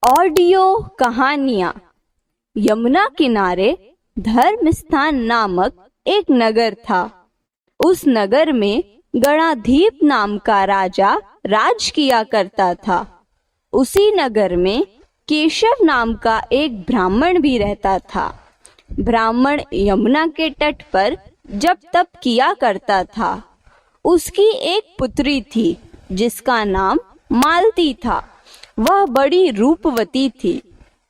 Audio कहानियाँ। यमुना किनारे धर्मस्थान नामक एक नगर था। उस नगर में गणाधीप नाम का राजा राज किया करता था। उसी नगर में केशव नाम का एक ब्राह्मण भी रहता था। ब्राह्मण यमुना के तट पर जप तप किया करता था। उसकी एक पुत्री थी जिसका नाम मालती था। वह बड़ी रूपवती थी।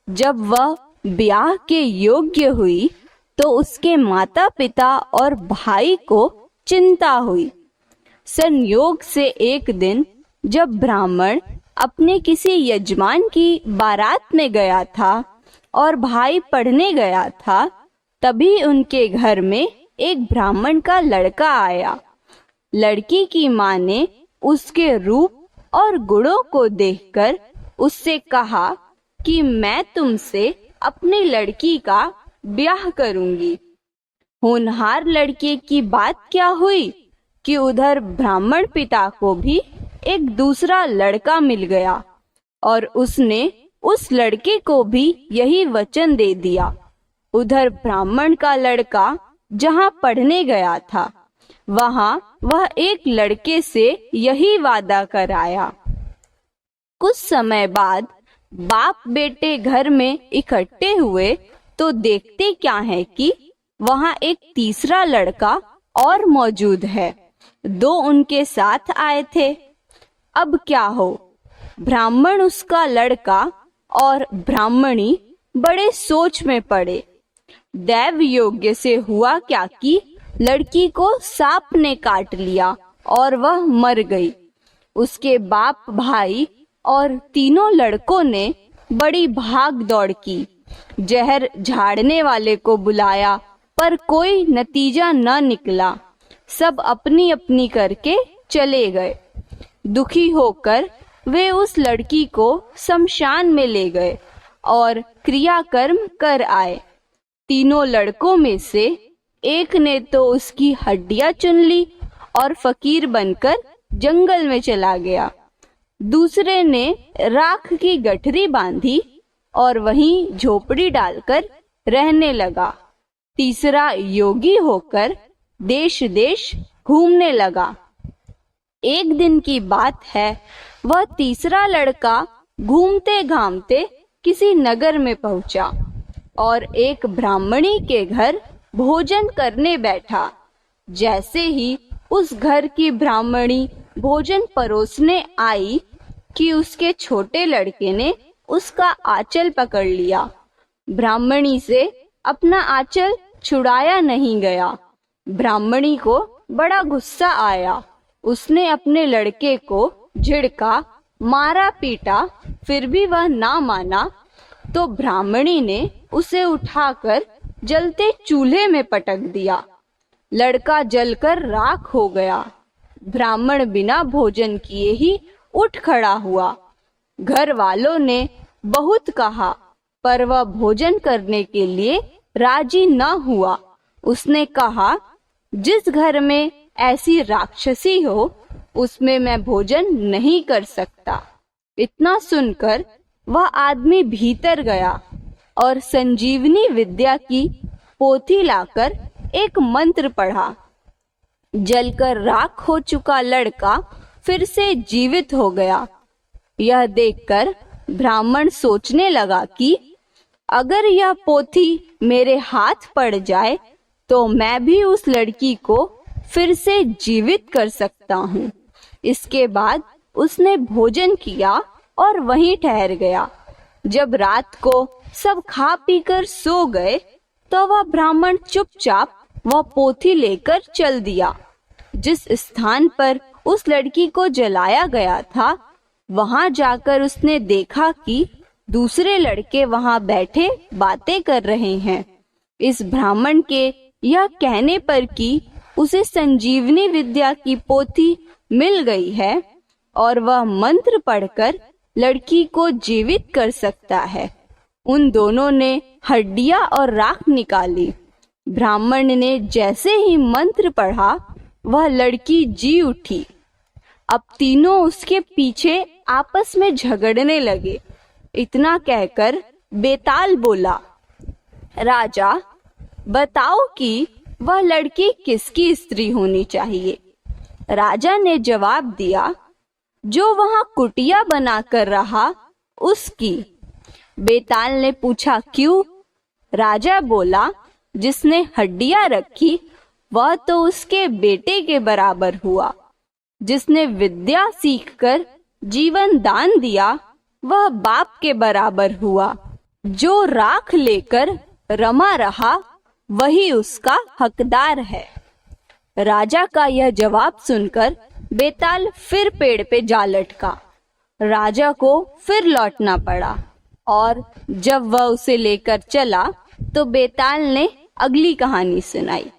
जब वह ब्याह के योग्य हुई तो उसके माता पिता और भाई को चिंता हुई। संयोग से एक दिन जब ब्राह्मण अपने किसी यजमान की बारात में गया था और भाई पढ़ने गया था, तभी उनके घर में एक ब्राह्मण का लड़का आया। लड़की की माँ ने उसके रूप और गुणों को देखकर उससे कहा कि मैं तुमसे अपनी लड़की का ब्याह करूंगी। होनहार लड़के की बात क्या हुई कि उधर ब्राह्मण पिता को भी एक दूसरा लड़का मिल गया और उसने उस लड़के को भी यही वचन दे दिया। उधर ब्राह्मण का लड़का जहाँ पढ़ने गया था, वहाँ वह एक लड़के से यही वादा कर आया। कुछ समय बाद बाप बेटे घर में इकट्ठे हुए तो देखते क्या है कि वहाँ एक तीसरा लड़का और मौजूद है। दो उनके साथ आए थे। अब क्या हो, ब्राह्मण, उसका लड़का और ब्राह्मणी बड़े सोच में पड़े। दैव योग्य से हुआ क्या कि लड़की को सांप ने काट लिया और वह मर गई। उसके बाप, भाई और तीनों लड़कों ने बड़ी भाग दौड़ की। जहर झाड़ने वाले को बुलाया पर कोई नतीजा न निकला। सब अपनी अपनी करके चले गए। दुखी होकर वे उस लड़की को शमशान में ले गए और क्रियाकर्म कर आए। तीनों लड़कों में से एक ने तो उसकी हड्डियां चुन ली और फकीर बनकर जंगल में चला गया। दूसरे ने राख की गठरी बांधी और वहीं झोपड़ी डालकर रहने लगा। तीसरा योगी होकर देश देश घूमने लगा। एक दिन की बात है, वह तीसरा लड़का घूमते घामते किसी नगर में पहुंचा और एक ब्राह्मणी के घर भोजन करने बैठा। जैसे ही उस घर की ब्राह्मणी भोजन परोसने आई कि उसके छोटे लड़के ने उसका आंचल पकड़ लिया। ब्राह्मणी से अपना आंचल छुड़ाया नहीं गया। ब्राह्मणी को बड़ा गुस्सा आया। उसने अपने लड़के को झिड़का, मारा, पीटा, फिर भी वह ना माना तो ब्राह्मणी ने उसे उठाकर जलते चूल्हे में पटक दिया। लड़का जलकर राख हो गया। ब्राह्मण बिना भोजन किए ही उठ खड़ा हुआ। घर वालों ने बहुत कहा पर वह भोजन करने के लिए राजी न हुआ। उसने कहा, जिस घर में ऐसी राक्षसी हो उसमें मैं भोजन नहीं कर सकता। इतना सुनकर वह आदमी भीतर गया और संजीवनी विद्या की पोथी लाकर एक मंत्र पढ़ा। जलकर राख हो चुका लड़का फिर से जीवित हो गया। यह देखकर ब्राह्मण सोचने लगा कि अगर यह पोथी मेरे हाथ पड़ जाए तो मैं भी उस लड़की को फिर से जीवित कर सकता हूँ। इसके बाद उसने भोजन किया और वहीं ठहर गया। जब रात को सब खा पीकर सो गए तो वह ब्राह्मण चुपचाप वह पोथी लेकर चल दिया। जिस स्थान पर उस लड़की को जलाया गया था, वहां जाकर उसने देखा कि दूसरे लड़के वहां बैठे बातें कर रहे हैं। इस ब्राह्मण के यह कहने पर कि उसे संजीवनी विद्या की पोथी मिल गई है और वह मंत्र पढ़कर लड़की को जीवित कर सकता है, उन दोनों ने हड्डियां और राख निकाली। ब्राह्मण ने जैसे ही मंत्र पढ़ा, वह लड़की जी उठी। अब तीनों उसके पीछे आपस में झगड़ने लगे। इतना कहकर बेताल बोला, राजा बताओ कि वह लड़की किसकी स्त्री होनी चाहिए। राजा ने जवाब दिया, जो वहां कुटिया बनाकर रहा उसकी। बेताल ने पूछा, क्यों? राजा बोला, जिसने हड्डियां रखी वह तो उसके बेटे के बराबर हुआ। जिसने विद्या सीखकर जीवन दान दिया वह बाप के बराबर हुआ। जो राख लेकर रमा रहा वही उसका हकदार है। राजा का यह जवाब सुनकर बेताल फिर पेड़ पे जा लटका। राजा को फिर लौटना पड़ा और जब वह उसे लेकर चला तो बेताल ने अगली कहानी सुनाई।